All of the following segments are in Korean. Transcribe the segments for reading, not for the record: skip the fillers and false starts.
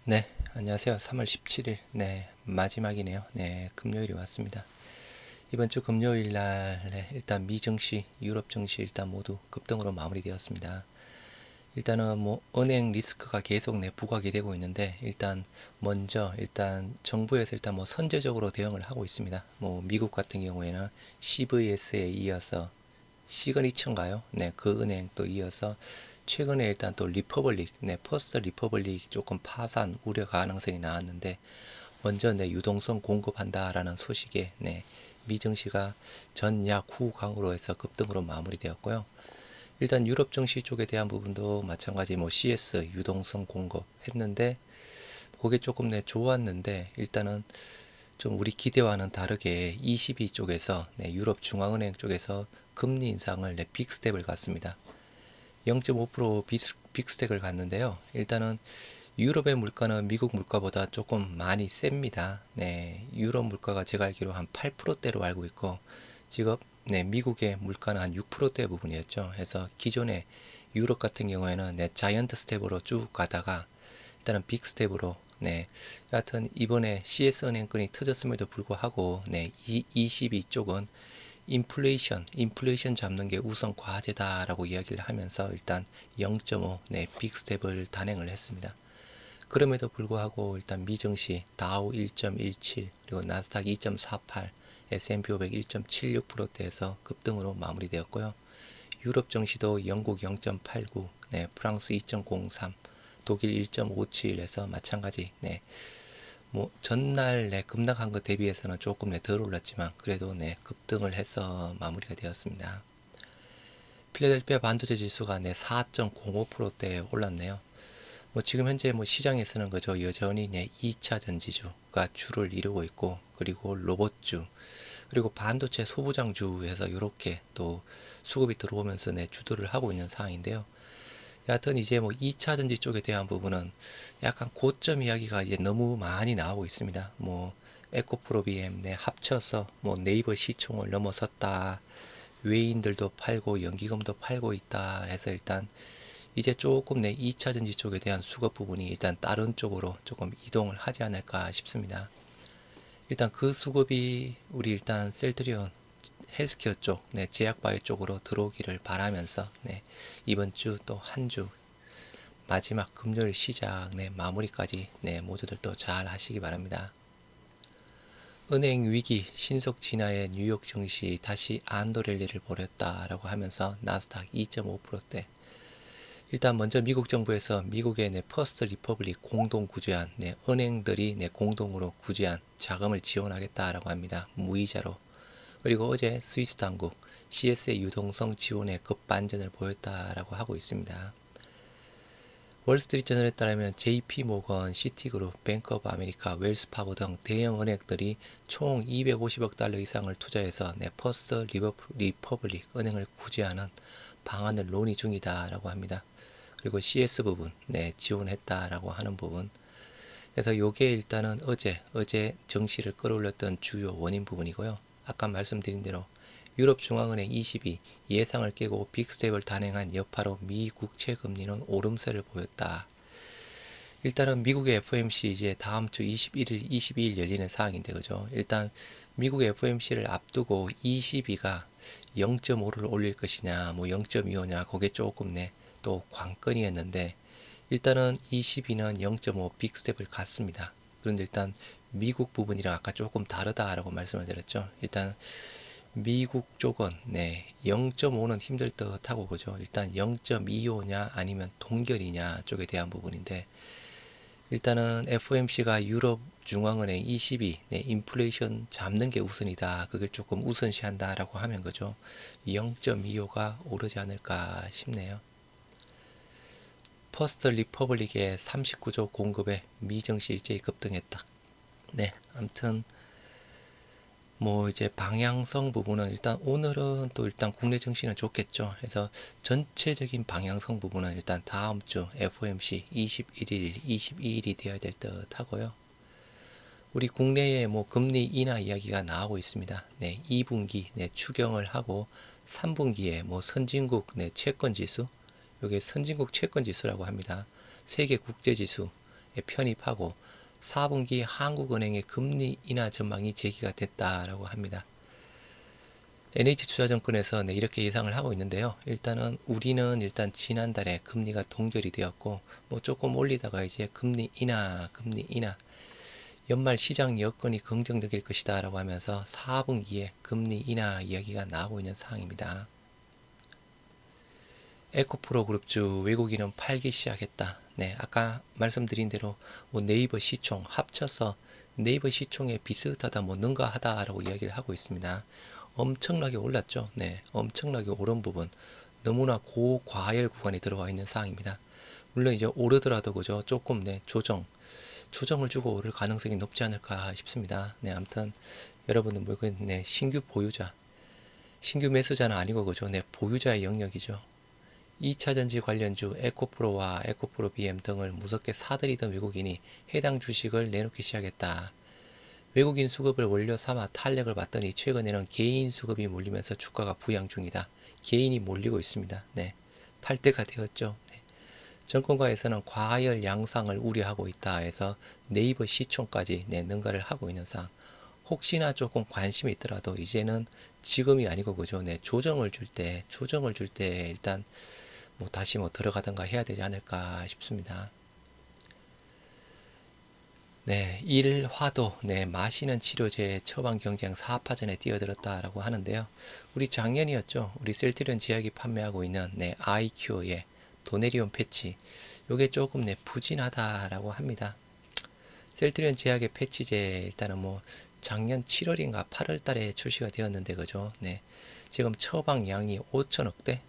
네, 안녕하세요. 3월 17일, 네, 마지막이네요. 네, 금요일이 왔습니다. 이번 주 금요일 날, 네, 일단 미 증시, 유럽 증시 일단 모두 급등으로 마무리되었습니다. 일단은 뭐 은행 리스크가 계속 부각이 되고 있는데 일단 먼저 일단 정부에서 일단 뭐 선제적으로 대응을 하고 있습니다. 뭐 미국 같은 경우에는 CVS에 이어서 시그니처인가요? 네, 그 은행 또 이어서 최근에 일단 또 리퍼블릭, 네, 퍼스트 리퍼블릭 조금 파산 우려 가능성이 나왔는데 먼저 유동성 공급한다라는 소식에 미 증시가 전약 후강으로 해서 급등으로 마무리되었고요. 일단 유럽 증시 쪽에 대한 부분도 마찬가지 뭐 CS 유동성 공급했는데 그게 조금 좋았는데 일단은 좀 우리 기대와는 다르게 ECB 쪽에서 유럽 중앙은행 쪽에서 금리 인상을 빅스텝을 갔습니다. 0.5% 빅스텝을 갔는데요. 일단은 유럽의 물가는 미국 물가보다 조금 많이 셉니다. 네, 유럽 물가가 제가 알기로 한 8%대로 알고 있고 지금 미국의 물가는 한 6%대 부분이었죠. 그래서 기존에 유럽 같은 경우에는 자이언트 스텝으로 쭉 가다가 일단은 빅 스텝으로 여하튼 이번에 CS 은행권이 터졌음에도 불구하고 22 쪽은 인플레이션 잡는 게 우선 과제다라고 이야기를 하면서 일단 0.5 빅 스텝을 단행을 했습니다. 그럼에도 불구하고 일단 미증시 다우 1.17 그리고 나스닥 2.48 S&P 500 1.76%대에서 급등으로 마무리되었고요. 유럽 증시도 영국 0.89, 프랑스 2.03, 독일 1.57에서 마찬가지 뭐 전날 급락한 것 대비해서는 조금 덜 올랐지만 그래도 급등을 해서 마무리가 되었습니다. 필라델피아 반도체 지수가 4.05%대 올랐네요. 뭐 지금 현재 뭐 시장에서는 그저 여전히 2차 전지주가 주를 이루고 있고 그리고 로봇주 그리고 반도체 소부장주에서 이렇게 또 수급이 들어오면서 주도를 하고 있는 상황인데요. 여하튼 이제 뭐 2차 전지 쪽에 대한 부분은 약간 고점 이야기가 이제 너무 많이 나오고 있습니다. 뭐 에코프로비엠 합쳐서 뭐 네이버 시총을 넘어섰다. 외인들도 팔고 연기금도 팔고 있다 해서 일단 이제 조금 2차 전지 쪽에 대한 수급 부분이 일단 다른 쪽으로 조금 이동을 하지 않을까 싶습니다. 일단 그 수급이 우리 일단 셀트리온 헬스케어 쪽, 제약바이오 쪽으로 들어오기를 바라면서 이번 주 또 한 주 마지막 금요일 시작 마무리까지 모두들 또 잘 하시기 바랍니다. 은행 위기 신속 진화의 뉴욕 증시 다시 안도 랠리를 벌였다라고 하면서 나스닥 2.5%대 일단 먼저 미국 정부에서 미국의 퍼스트 리퍼블릭 공동 구제안 은행들이 공동으로 구제한 자금을 지원하겠다라고 합니다. 무이자로. 그리고 어제 스위스 당국 CS의 유동성 지원에 급반전을 보였다라고 하고 있습니다. 월스트리트저널에 따르면 JP모건, 시티그룹, 뱅크 오브 아메리카, 웰스파고 등 대형 은행들이 총 250억 달러 이상을 투자해서 퍼스트 리퍼블릭 은행을 구제하는 방안을 논의 중이다라고 합니다. 그리고 CS 부분 지원했다라고 하는 부분. 그래서 요게 일단은 어제 증시를 끌어올렸던 주요 원인 부분이고요. 아까 말씀드린 대로 유럽 중앙은행 22 예상을 깨고 빅스텝을 단행한 여파로 미 국채 금리는 오름세를 보였다. 일단은 미국의 FOMC 이제 다음 주 21일, 22일 열리는 사항인데 그죠? 일단 미국의 FOMC를 앞두고 22가 0.5를 올릴 것이냐, 뭐 0.25냐, 그게 조금 또 관건이었는데 일단은 22는 0.5 빅스텝을 갔습니다. 그런데 일단 미국 부분이랑 아까 조금 다르다라고 말씀을 드렸죠. 일단 미국 쪽은 0.5는 힘들 듯하고 그죠. 일단 0.25냐 아니면 동결이냐 쪽에 대한 부분인데 일단은 FOMC가 유럽 중앙은행 22 인플레이션 잡는 게 우선이다. 그걸 조금 우선시한다라고 하면 그죠. 0.25가 오르지 않을까 싶네요. 퍼스트 리퍼블릭의 39조 공급에 미증시 일제히 급등했다. 아무튼 뭐 이제 방향성 부분은 일단 오늘은 또 일단 국내 증시는 좋겠죠. 그래서 전체적인 방향성 부분은 일단 다음 주 FOMC 21일, 22일이 되어야 될 듯 하고요. 우리 국내에 뭐 금리 인하 이야기가 나오고 있습니다. 2분기 추경을 하고 3분기에 뭐 선진국 채권 지수, 이게 선진국 채권 지수라고 합니다. 세계 국제 지수 편입하고 4분기 한국은행의 금리 인하 전망이 제기가 됐다라고 합니다. NH투자증권에서 이렇게 예상을 하고 있는데요. 일단은 우리는 일단 지난달에 금리가 동결이 되었고 뭐 조금 올리다가 이제 금리 인하 연말 시장 여건이 긍정적일 것이다 라고 하면서 4분기에 금리 인하 이야기가 나오고 있는 상황입니다. 에코프로 그룹주 외국인은 팔기 시작했다. 네, 아까 말씀드린 대로 뭐 네이버 시총 합쳐서 네이버 시총에 비슷하다, 뭐 능가하다라고 이야기를 하고 있습니다. 엄청나게 올랐죠. 네, 엄청나게 오른 부분, 너무나 고과열 구간에 들어와 있는 상황입니다. 물론 이제 오르더라도 그죠, 조금 조정을 주고 오를 가능성이 높지 않을까 싶습니다. 네, 아무튼 여러분은 뭐 네, 신규 매수자는 아니고 그죠, 네, 보유자의 영역이죠. 2차전지 관련주 에코프로와 에코프로 BM 등을 무섭게 사들이던 외국인이 해당 주식을 내놓기 시작했다. 외국인 수급을 원료 삼아 탄력을 받더니 최근에는 개인 수급이 몰리면서 주가가 부양 중이다. 개인이 몰리고 있습니다. 네, 탈때가 되었죠. 네. 정권가에서는 과열 양상을 우려하고 있다 해서 네이버 시총까지 능가를 하고 있는 상황. 혹시나 조금 관심이 있더라도 이제는 지금이 아니고 그죠. 네, 조정을 줄 때 일단 뭐 다시 뭐 들어가든가 해야 되지 않을까 싶습니다. 네, 일화도 마시는 치료제 처방 경쟁 4파전에 뛰어들었다라고 하는데요. 우리 작년이었죠. 우리 셀트리온 제약이 판매하고 있는 아이큐어의 도네리온 패치, 요게 조금 부진하다라고 합니다. 셀트리온 제약의 패치제 일단은 뭐 작년 7월인가 8월 달에 출시가 되었는데 그죠. 네, 지금 처방량이 5천억대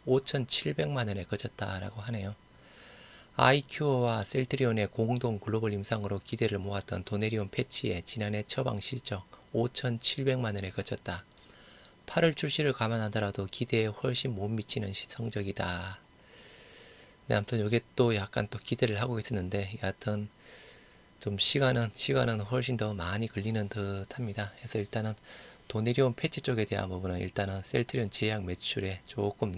5,700만 원에 그쳤다라고 하네요. 아이큐어와 셀트리온의 공동 글로벌 임상으로 기대를 모았던 도네리온 패치의 지난해 처방 실적 5,700만 원에 그쳤다. 8월 출시를 감안하더라도 기대에 훨씬 못 미치는 성적이다. 네, 아무튼 이게 또 약간 또 기대를 하고 있었는데 여하튼 좀 시간은 훨씬 더 많이 걸리는 듯 합니다. 그래서 일단은 도네리온 패치 쪽에 대한 부분은 일단은 셀트리온 제약 매출에 조금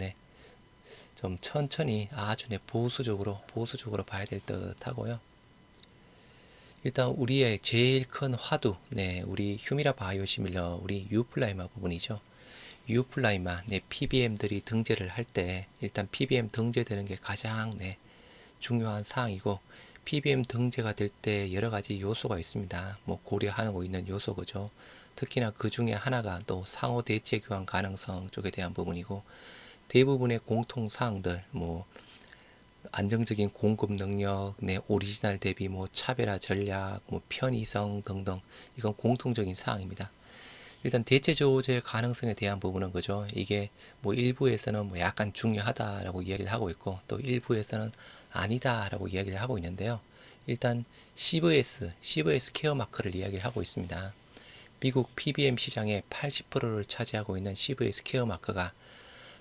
좀 천천히 아주 보수적으로 봐야 될 듯 하고요. 일단 우리의 제일 큰 화두, 우리 휴미라 바이오시밀러, 우리 유플라이마 부분이죠. 유플라이마, PBM들이 등재를 할 때 일단 PBM 등재되는 게 가장 중요한 사항이고, PBM 등재가 될 때 여러 가지 요소가 있습니다. 뭐 고려하고 있는 요소 그죠. 특히나 그 중에 하나가 또 상호 대체 교환 가능성 쪽에 대한 부분이고, 대부분의 공통 사항들 뭐 안정적인 공급 능력, 오리지널 대비 뭐 차별화 전략, 뭐 편의성 등등, 이건 공통적인 사항입니다. 일단 대체 조절 가능성에 대한 부분은 그죠. 이게 뭐 일부에서는 뭐 약간 중요하다라고 이야기를 하고 있고, 또 일부에서는 아니다라고 이야기를 하고 있는데요. 일단 CVS 케어 마크를 이야기를 하고 있습니다. 미국 PBM 시장의 80%를 차지하고 있는 CVS 케어 마크가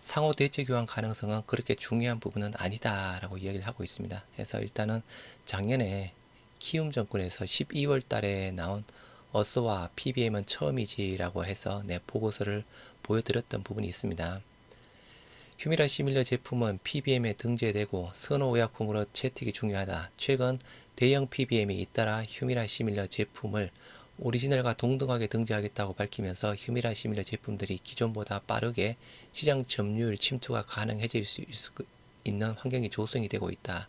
상호 대체 교환 가능성은 그렇게 중요한 부분은 아니다라고 이야기를 하고 있습니다. 그래서 일단은 작년에 키움 정권에서 12월 달에 나온 어스와 PBM은 처음이지라고 해서 보고서를 보여드렸던 부분이 있습니다. 휴미라 시밀러 제품은 PBM에 등재되고 선호의약품으로 채택이 중요하다. 최근 대형 PBM이 잇따라 휴미라 시밀러 제품을 오리지널과 동등하게 등재하겠다고 밝히면서 휴미라 시밀러 제품들이 기존보다 빠르게 시장 점유율 침투가 가능해질 수 있는 환경이 조성이 되고 있다.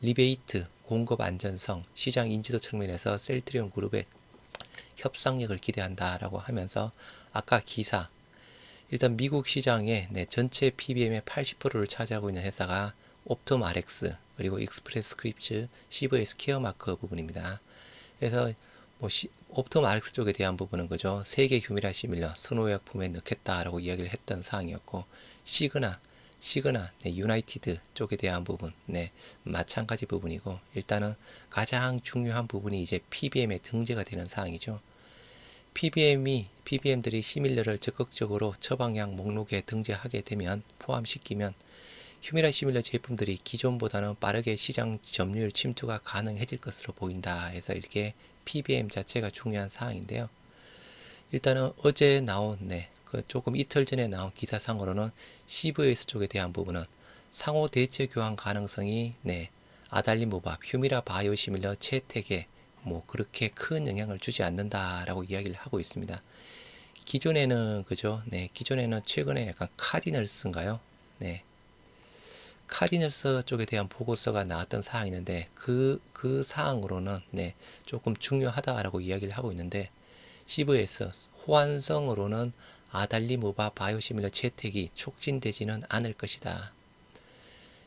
리베이트, 공급 안전성, 시장 인지도 측면에서 셀트리온 그룹의 협상력을 기대한다라고 하면서 아까 기사, 일단 미국 시장의 전체 PBM의 80%를 차지하고 있는 회사가 옵톰 RX 그리고 익스프레스 스크립츠, CVS 케어마크 부분입니다. 그래서 뭐 옵톰 RX 쪽에 대한 부분은 그죠, 세계 휴미라 시밀러 선호의약품에 넣겠다라고 이야기를 했던 사항이었고, 시그나 유나이티드 쪽에 대한 부분 마찬가지 부분이고, 일단은 가장 중요한 부분이 이제 PBM에 등재가 되는 사항이죠. PBM들이 시밀러를 적극적으로 처방약 목록에 등재하게 되면, 포함시키면 휴미라 시밀러 제품들이 기존보다는 빠르게 시장 점유율 침투가 가능해질 것으로 보인다 해서 이렇게 PBM 자체가 중요한 사항인데요. 일단은 어제 나온 그 조금 이틀 전에 나온 기사상으로는 CVS 쪽에 대한 부분은 상호 대체 교환 가능성이 아달리모밥, 휴미라 바이오시밀러 채택에 뭐 그렇게 큰 영향을 주지 않는다라고 이야기를 하고 있습니다. 기존에는 그죠? 네, 기존에는 최근에 약간 카디널스인가요? 네, 카디널스 쪽에 대한 보고서가 나왔던 사항이 있는데 그 사항으로는 네, 조금 중요하다라고 이야기를 하고 있는데 CVS 호환성으로는 아달리모바 바이오시밀러 채택이 촉진되지는 않을 것이다.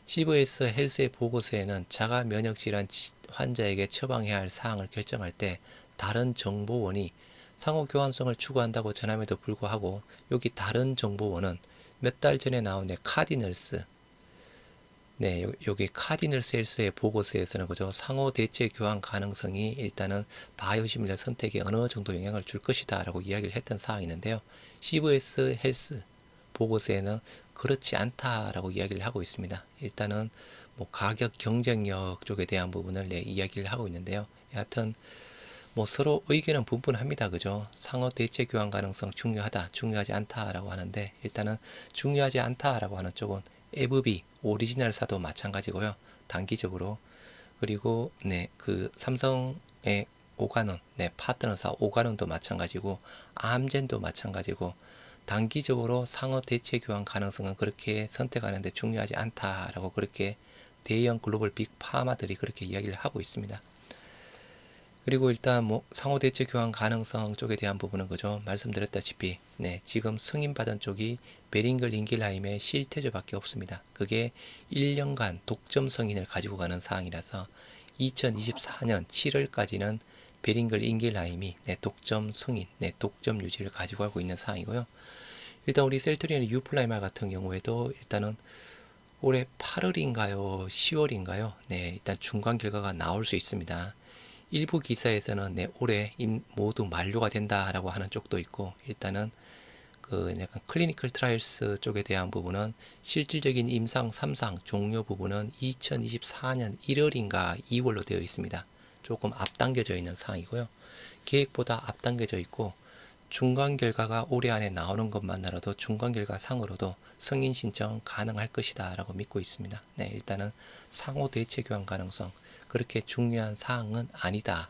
CVS 헬스의 보고서에는 자가 면역 질환 환자에게 처방해야 할 사항을 결정할 때 다른 정보원이 상호 교환성을 추구한다고 전함에도 불구하고 여기 다른 정보원은 몇 달 전에 나온 카디널스 네, 여기 카디널 셀스의 보고서에서는 그죠 상호 대체 교환 가능성이 일단은 바이오시밀러 선택에 어느 정도 영향을 줄 것이다라고 이야기를 했던 사항이 있는데요. CVS 헬스 보고서에는 그렇지 않다라고 이야기를 하고 있습니다. 일단은 뭐 가격 경쟁력 쪽에 대한 부분을 네, 이야기를 하고 있는데요. 여하튼 뭐 서로 의견은 분분합니다. 그죠? 상호 대체 교환 가능성 중요하다, 중요하지 않다라고 하는데 일단은 중요하지 않다라고 하는 쪽은 에브비 오리지널사도 마찬가지고요. 단기적으로 그리고 네, 그 삼성의 오가논, 네, 파트너사 오가논도 마찬가지고 암젠도 마찬가지고 단기적으로 상호 대체 교환 가능성은 그렇게 선택하는데 중요하지 않다라고 그렇게 대형 글로벌 빅 파마들이 그렇게 이야기를 하고 있습니다. 그리고 일단 뭐 상호 대체 교환 가능성 쪽에 대한 부분은 그죠 말씀드렸다시피 네 지금 승인받은 쪽이 베링글 인길하임의 실태조밖에 없습니다. 그게 1년간 독점 승인을 가지고 가는 사항이라서 2024년 7월까지는 베링글 인길하임이 네, 독점 승인, 네, 독점 유지를 가지고 가고 있는 사항이고요. 일단 우리 셀트리온 유플라이마 같은 경우에도 일단은 올해 8월인가요, 10월인가요? 네, 일단 중간 결과가 나올 수 있습니다. 일부 기사에서는 네, 올해 모두 만료가 된다라고 하는 쪽도 있고 일단은 그 약간 클리니컬 트라이얼스 쪽에 대한 부분은 실질적인 임상 3상 종료 부분은 2024년 1월인가 2월로 되어 있습니다. 조금 앞당겨져 있는 상황이고요. 계획보다 앞당겨져 있고 중간 결과가 올해 안에 나오는 것만으로도 중간 결과 상으로도 승인 신청 가능할 것이다 라고 믿고 있습니다. 네, 일단은 상호 대체 교환 가능성 그렇게 중요한 사항은 아니다.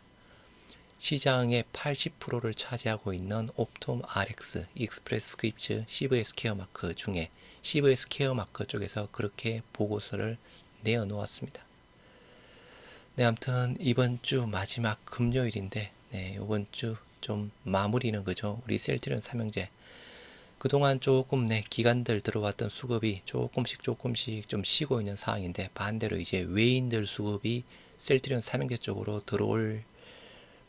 시장의 80%를 차지하고 있는 옵톰 RX, 익스프레스 스크립츠, CVS 케어마크 중에 CVS 케어마크 쪽에서 그렇게 보고서를 내어놓았습니다. 네, 아무튼 이번 주 마지막 금요일인데 네, 이번 주 좀 마무리는 그죠. 우리 셀트리온 삼형제 그동안 조금 네, 기관들 들어왔던 수급이 조금씩 좀 쉬고 있는 상황인데 반대로 이제 외인들 수급이 셀트리온 삼형제 쪽으로 들어올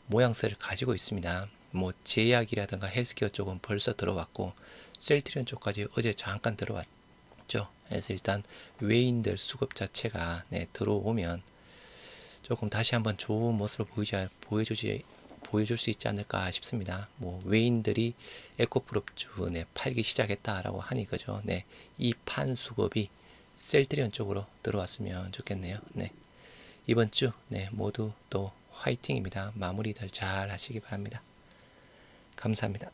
모양새를 가지고 있습니다. 뭐 제약이라든가 헬스케어 쪽은 벌써 들어왔고 셀트리온 쪽까지 어제 잠깐 들어왔죠. 그래서 일단 외인들 수급 자체가 네, 들어오면 조금 다시 한번 좋은 모습을 보여줄 수 있지 않을까 싶습니다. 뭐 외인들이 에코프롭주 네, 팔기 시작했다라고 하니 그죠. 네, 이 판 수급이 셀트리온 쪽으로 들어왔으면 좋겠네요. 네, 이번 주 네, 모두 또 화이팅입니다. 마무리들 잘 하시기 바랍니다. 감사합니다.